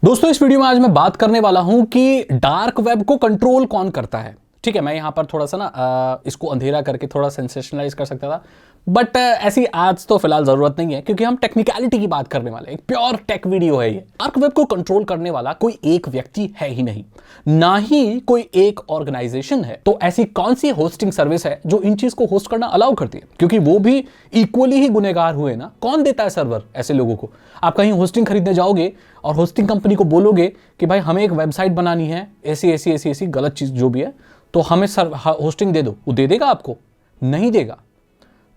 दोस्तों इस वीडियो में आज मैं बात करने वाला हूं कि डार्क वेब को कंट्रोल कौन करता है। ठीक है, मैं यहां पर थोड़ा सा ना इसको अंधेरा करके थोड़ा सेंसेशनलाइज कर सकता था, बट ऐसी आज तो फिलहाल जरूरत नहीं है क्योंकि हम टेक्निकलिटी की बात करने वाले हैं। एक प्योर टेक वीडियो है ये। डार्क वेब को कंट्रोल करने वाला कोई एक व्यक्ति है ही नहीं, ना ही कोई एक ऑर्गेनाइजेशन है। तो ऐसी कौन सी होस्टिंग सर्विस है जो इन चीज को होस्ट करना अलाउ करती है, क्योंकि वो भी इक्वली ही गुनहगार हुए ना। कौन देता है सर्वर ऐसे लोगों को? आप कहीं होस्टिंग खरीदने जाओगे और होस्टिंग कंपनी को बोलोगे कि भाई हमें एक वेबसाइट बनानी है, ऐसी ऐसी ऐसी ऐसी गलत चीज जो भी है, तो हमें होस्टिंग दे दो। वो दे देगा आपको? नहीं देगा।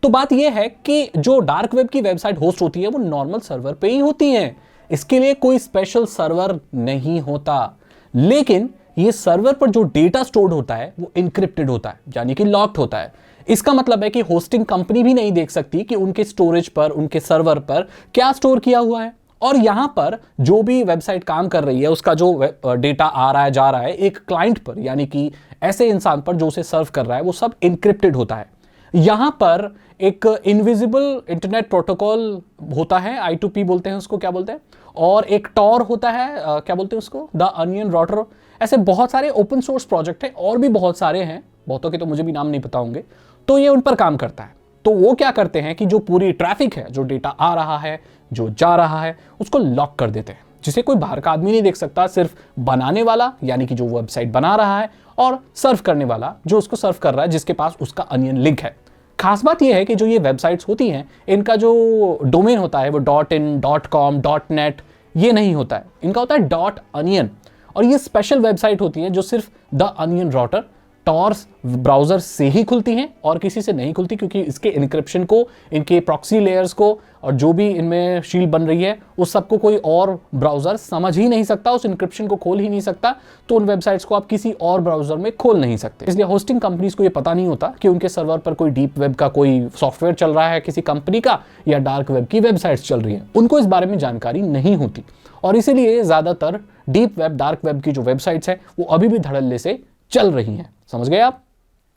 तो बात यह है कि जो डार्क वेब की वेबसाइट होस्ट होती है वो नॉर्मल सर्वर पे ही होती है। इसके लिए कोई स्पेशल सर्वर नहीं होता, लेकिन ये सर्वर पर जो डेटा स्टोर्ड होता है वो इनक्रिप्टेड होता है, यानी कि लॉक्ड होता है। इसका मतलब है कि होस्टिंग कंपनी भी नहीं देख सकती कि उनके स्टोरेज पर, उनके सर्वर पर क्या स्टोर किया हुआ है। और यहां पर जो भी वेबसाइट काम कर रही है उसका जो डेटा आ रहा है, जा रहा है एक क्लाइंट पर, यानी कि ऐसे इंसान पर जो उसे सर्व कर रहा है, वो सब इनक्रिप्टेड होता है। यहां पर एक इनविजिबल इंटरनेट प्रोटोकॉल होता है, I2P बोलते हैं उसको, क्या बोलते हैं, और एक टॉर होता है, क्या बोलते हैं उसको, द अनियन राउटर। ऐसे बहुत सारे ओपन सोर्स प्रोजेक्ट हैं और भी बहुत सारे हैं, बहुतों के तो मुझे भी नाम नहीं पता होंगे। तो ये उन पर काम करता है। तो वो क्या करते हैं कि जो पूरी ट्रैफिक है, जो डेटा आ रहा है, जो जा रहा है, उसको लॉक कर देते हैं, जिसे कोई बाहर का आदमी नहीं देख सकता। सिर्फ बनाने वाला, यानी कि जो वेबसाइट बना रहा है, और सर्व करने वाला जो उसको सर्व कर रहा है, जिसके पास उसका अनियन लिंक है। खास बात यह है कि जो ये वेबसाइट्स होती हैं, इनका जो डोमेन होता है वो .in, .com, .net ये नहीं होता है, इनका होता है .onion। और ये स्पेशल वेबसाइट होती है जो सिर्फ the onion router, torques browser से ही खुलती हैं और किसी से नहीं खुलती, क्योंकि इसके इनक्रिप्शन को, इनके प्रॉक्सी लेयर्स को, और जो भी इनमें शील्ड बन रही है उस सबको कोई और ब्राउजर समझ ही नहीं सकता, उस इनक्रिप्शन को खोल ही नहीं सकता। तो उन वेबसाइट्स को आप किसी और ब्राउजर में खोल नहीं सकते। इसलिए होस्टिंग कंपनीज को ये पता नहीं होता कि उनके सर्वर पर कोई डीप वेब का कोई सॉफ्टवेयर चल रहा है किसी कंपनी का, या डार्क वेब की वेबसाइट्स चल रही है। उनको इस बारे में जानकारी नहीं होती, और इसीलिए ज्यादातर डीप वेब, डार्क वेब की जो वेबसाइट्स है वो अभी भी धड़ल्ले से चल रही हैं। समझ गए आप?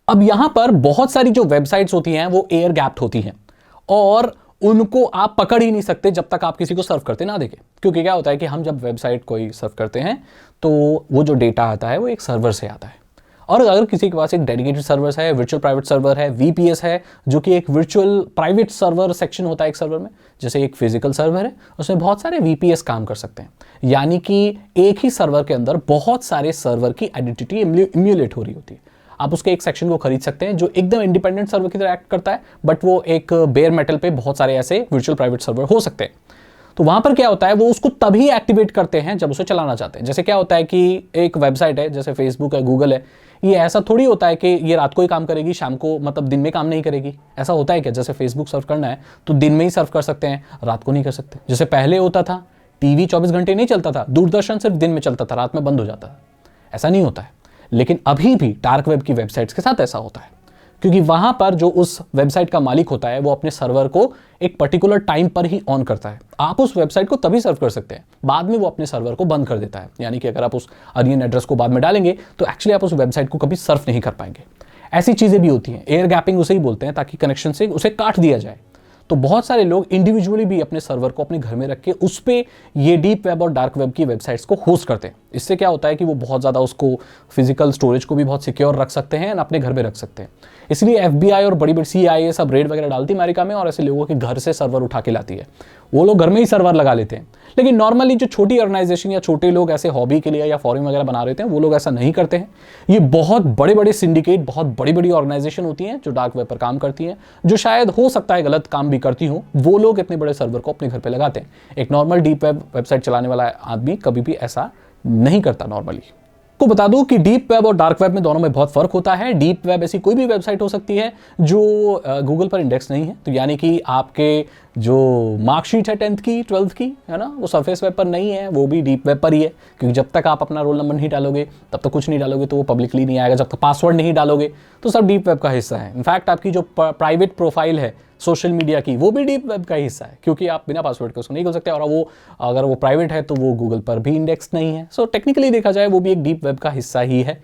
अब यहां पर बहुत सारी जो वेबसाइट्स होती हैं वो एयर गैप्ड होती हैं, और उनको आप पकड़ ही नहीं सकते जब तक आप किसी को सर्व करते ना देखें। क्योंकि क्या होता है कि हम जब वेबसाइट कोई सर्व करते हैं तो वो जो डेटा आता है वो एक सर्वर से आता है, और अगर किसी के पास एक डेडिकेटेड सर्वर है, वर्चुअल प्राइवेट सर्वर है, VPS है, जो कि एक वर्चुअल प्राइवेट सर्वर सेक्शन होता है एक सर्वर में, जैसे एक फिजिकल सर्वर है उसमें बहुत सारे VPS काम कर सकते हैं। यानी कि एक ही सर्वर के अंदर बहुत सारे सर्वर की आइडेंटिटी इम्यूलेट हो रही होती है। आप उसके एक सेक्शन को खरीद सकते हैं जो एकदम इंडिपेंडेंट सर्वर की तरह एक्ट करता है, बट वो एक बेयर मेटल पे बहुत सारे ऐसे वर्चुअल प्राइवेट सर्वर हो सकते हैं। तो वहां पर क्या होता है, वो उसको तभी एक्टिवेट करते हैं जब उसे चलाना चाहते हैं। जैसे क्या होता है कि एक वेबसाइट है, जैसे फेसबुक है, गूगल है, ये ऐसा थोड़ी होता है कि ये रात को ही काम करेगी, शाम को, मतलब दिन में काम नहीं करेगी। ऐसा होता है क्या? जैसे फेसबुक सर्व करना है तो दिन में ही सर्व कर सकते हैं, रात को नहीं कर सकते। जैसे पहले होता था, टीवी 24 घंटे नहीं चलता था, दूरदर्शन सिर्फ दिन में चलता था, रात में बंद हो जाता था। ऐसा नहीं होता है, लेकिन अभी भी डार्क वेब की वेबसाइट्स के साथ ऐसा होता है, क्योंकि वहां पर जो उस वेबसाइट का मालिक होता है वो अपने सर्वर को एक पर्टिकुलर टाइम पर ही ऑन करता है। आप उस वेबसाइट को तभी सर्व कर सकते हैं, बाद में वो अपने सर्वर को बंद कर देता है। यानी कि अगर आप उस अनियन एड्रेस को बाद में डालेंगे तो एक्चुअली आप उस वेबसाइट को कभी सर्व नहीं कर पाएंगे। ऐसी चीजें भी होती हैं। एयर गैपिंग उसे ही बोलते हैं, ताकि कनेक्शन से उसे काट दिया जाए। तो बहुत सारे लोग इंडिविजुअली भी अपने सर्वर को अपने घर में रख के उस पे ये डीप वेब और डार्क वेब की वेबसाइट्स को होस्ट करते हैं। इससे क्या होता है कि वो बहुत ज़्यादा उसको फिजिकल स्टोरेज को भी बहुत सिक्योर रख सकते हैं और अपने घर में रख सकते हैं। इसलिए FBI और बड़ी बड़ी CIA सब रेड वगैरह डालती है अमेरिका में, और ऐसे लोगों के घर से सर्वर उठा के लाती है। वो लोग घर में ही सर्वर लगा लेते हैं। लेकिन नॉर्मली जो छोटी ऑर्गेनाइजेशन या छोटे लोग ऐसे हॉबी के लिए या फॉरम वगैरह बना रहे थे, वो लोग ऐसा नहीं करते हैं। ये बहुत बड़े बड़े सिंडिकेट, बहुत बड़ी बड़ी ऑर्गेनाइजेशन होती हैं जो डार्क वेब पर काम करती हैं, जो शायद हो सकता है गलत काम भी करती हूँ। वो लोग इतने बड़े सर्वर को अपने घर पे लगाते हैं। एक नॉर्मल डीप वेब वेबसाइट चलाने वाला आदमी कभी भी ऐसा नहीं करता नॉर्मली। को बता दूं कि डीप वेब और डार्क वेब में दोनों में बहुत फर्क होता है। डीप वेब ऐसी कोई भी वेबसाइट हो सकती है जो गूगल पर इंडेक्स नहीं है। तो यानी कि आपके जो मार्कशीट है 10th की, 12th की, है ना, वो सरफेस वेब पर नहीं है, वो भी डीप वेब पर ही है। क्योंकि जब तक आप अपना रोल नंबर नहीं डालोगे, तब तक कुछ नहीं डालोगे तो वो पब्लिकली नहीं आएगा। जब तक पासवर्ड नहीं डालोगे तो सब डीप वेब का हिस्सा है। इनफैक्ट आपकी जो प्राइवेट प्रोफाइल है सोशल मीडिया की, वो भी डीप वेब का हिस्सा है, क्योंकि आप बिना पासवर्ड के उसको नहीं खोल सकते। और वो अगर वो प्राइवेट है तो वो गूगल पर भी इंडेक्स नहीं है। सो टेक्निकली देखा जाए वो भी एक डीप वेब का हिस्सा ही है।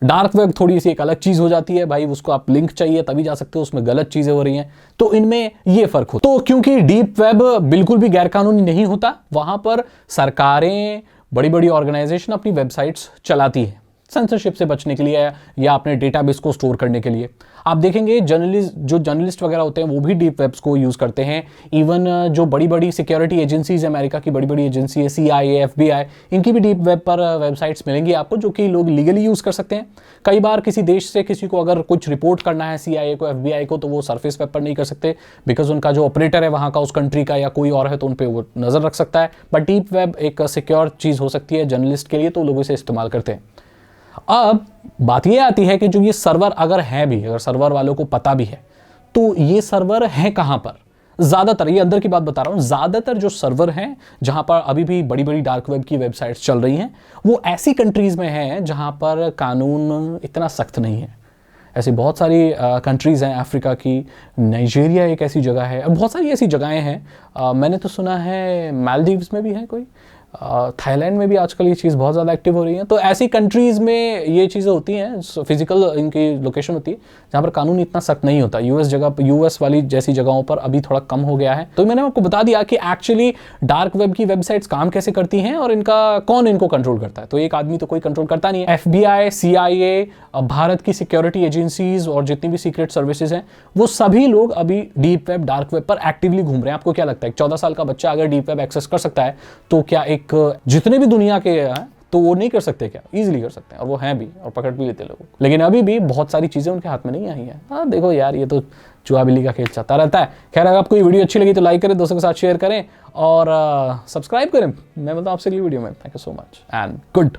डार्क वेब थोड़ी सी एक अलग चीज हो जाती है भाई, उसको आप लिंक चाहिए तभी जा सकते हो, उसमें गलत चीजें हो रही हैं, तो इनमें ये फर्क हो। तो क्योंकि डीप वेब बिल्कुल भी गैरकानूनी नहीं होता, वहां पर सरकारें, बड़ी बड़ी ऑर्गेनाइजेशन अपनी वेबसाइट्स चलाती है सेंसरशिप से बचने के लिए या अपने डेटाबेस को स्टोर करने के लिए। आप देखेंगे जर्नलिस्ट वगैरह होते हैं वो भी डीप वेब्स को यूज़ करते हैं। इवन जो बड़ी बड़ी सिक्योरिटी एजेंसीज, अमेरिका की बड़ी बड़ी एजेंसी है CIA, FBI, इनकी भी डीप वेब पर वेबसाइट्स मिलेंगी आपको जो कि लोग लीगली यूज़ कर सकते हैं। कई बार किसी देश से किसी को अगर कुछ रिपोर्ट करना है, CIA को, FBI को, तो वो सरफेस वेब पर नहीं कर सकते बिकॉज उनका जो ऑपरेटर है वहाँ का उस कंट्री का या कोई और है तो उन पर वो नज़र रख सकता है। बट डीप वेब एक सिक्योर चीज़ हो सकती है जर्नलिस्ट के लिए, तो लोग इसे इस्तेमाल करते हैं। अब बात यह आती है कि जो ये सर्वर अगर है भी, अगर सर्वर वालों को पता भी है तो ये सर्वर है कहां पर। ज्यादातर, ये अंदर की बात बता रहा हूं, ज्यादातर जो सर्वर हैं जहां पर अभी भी बड़ी बड़ी डार्क वेब की वेबसाइट्स चल रही हैं वो ऐसी कंट्रीज में हैं जहां पर कानून इतना सख्त नहीं है। ऐसी बहुत सारी कंट्रीज़ हैं, अफ्रीका की, नाइजीरिया एक ऐसी जगह है, और बहुत सारी ऐसी जगहें हैं। मैंने तो सुना है मालदीव्स में भी है कोई, थाईलैंड में भी आजकल ये चीज़ बहुत ज़्यादा एक्टिव हो रही है। तो ऐसी कंट्रीज़ में ये चीज़ें होती हैं, फिजिकल इनकी लोकेशन होती है जहाँ पर कानून इतना सख्त नहीं होता। यूएस वाली जैसी जगहों पर अभी थोड़ा कम हो गया है। तो मैंने आपको बता दिया कि एक्चुअली डार्क वेब की वेबसाइट्स काम कैसे करती हैं और कौन इनको कंट्रोल करता है। तो एक आदमी तो कोई कंट्रोल करता नहीं है। FBI, CIA, भारत की सिक्योरिटी एजेंसीज और जितनी भी सीक्रेट सर्विसेज हैं वो सभी लोग अभी डीप वेब, डार्क वेब पर एक्टिवली घूम रहे हैं। आपको क्या लगता है 14 साल का बच्चा अगर डीप वेब एक्सेस कर सकता है तो क्या एक जितने भी दुनिया के हैं तो वो नहीं कर सकते क्या? इजीली कर सकते हैं, और वो हैं भी और पकड़ भी लेते लोगों को। लेकिन अभी भी बहुत सारी चीजें उनके हाथ में नहीं आई हैं। हाँ देखो यार, ये तो चूहा बिल्ली का खेल चलता रहता है। खैर, अगर आपको ये वीडियो अच्छी लगी तो लाइक करें, दोस्तों के साथ शेयर करें और सब्सक्राइब करें। मैं बताऊँ आपसे अगली वीडियो में। Thank you so much and good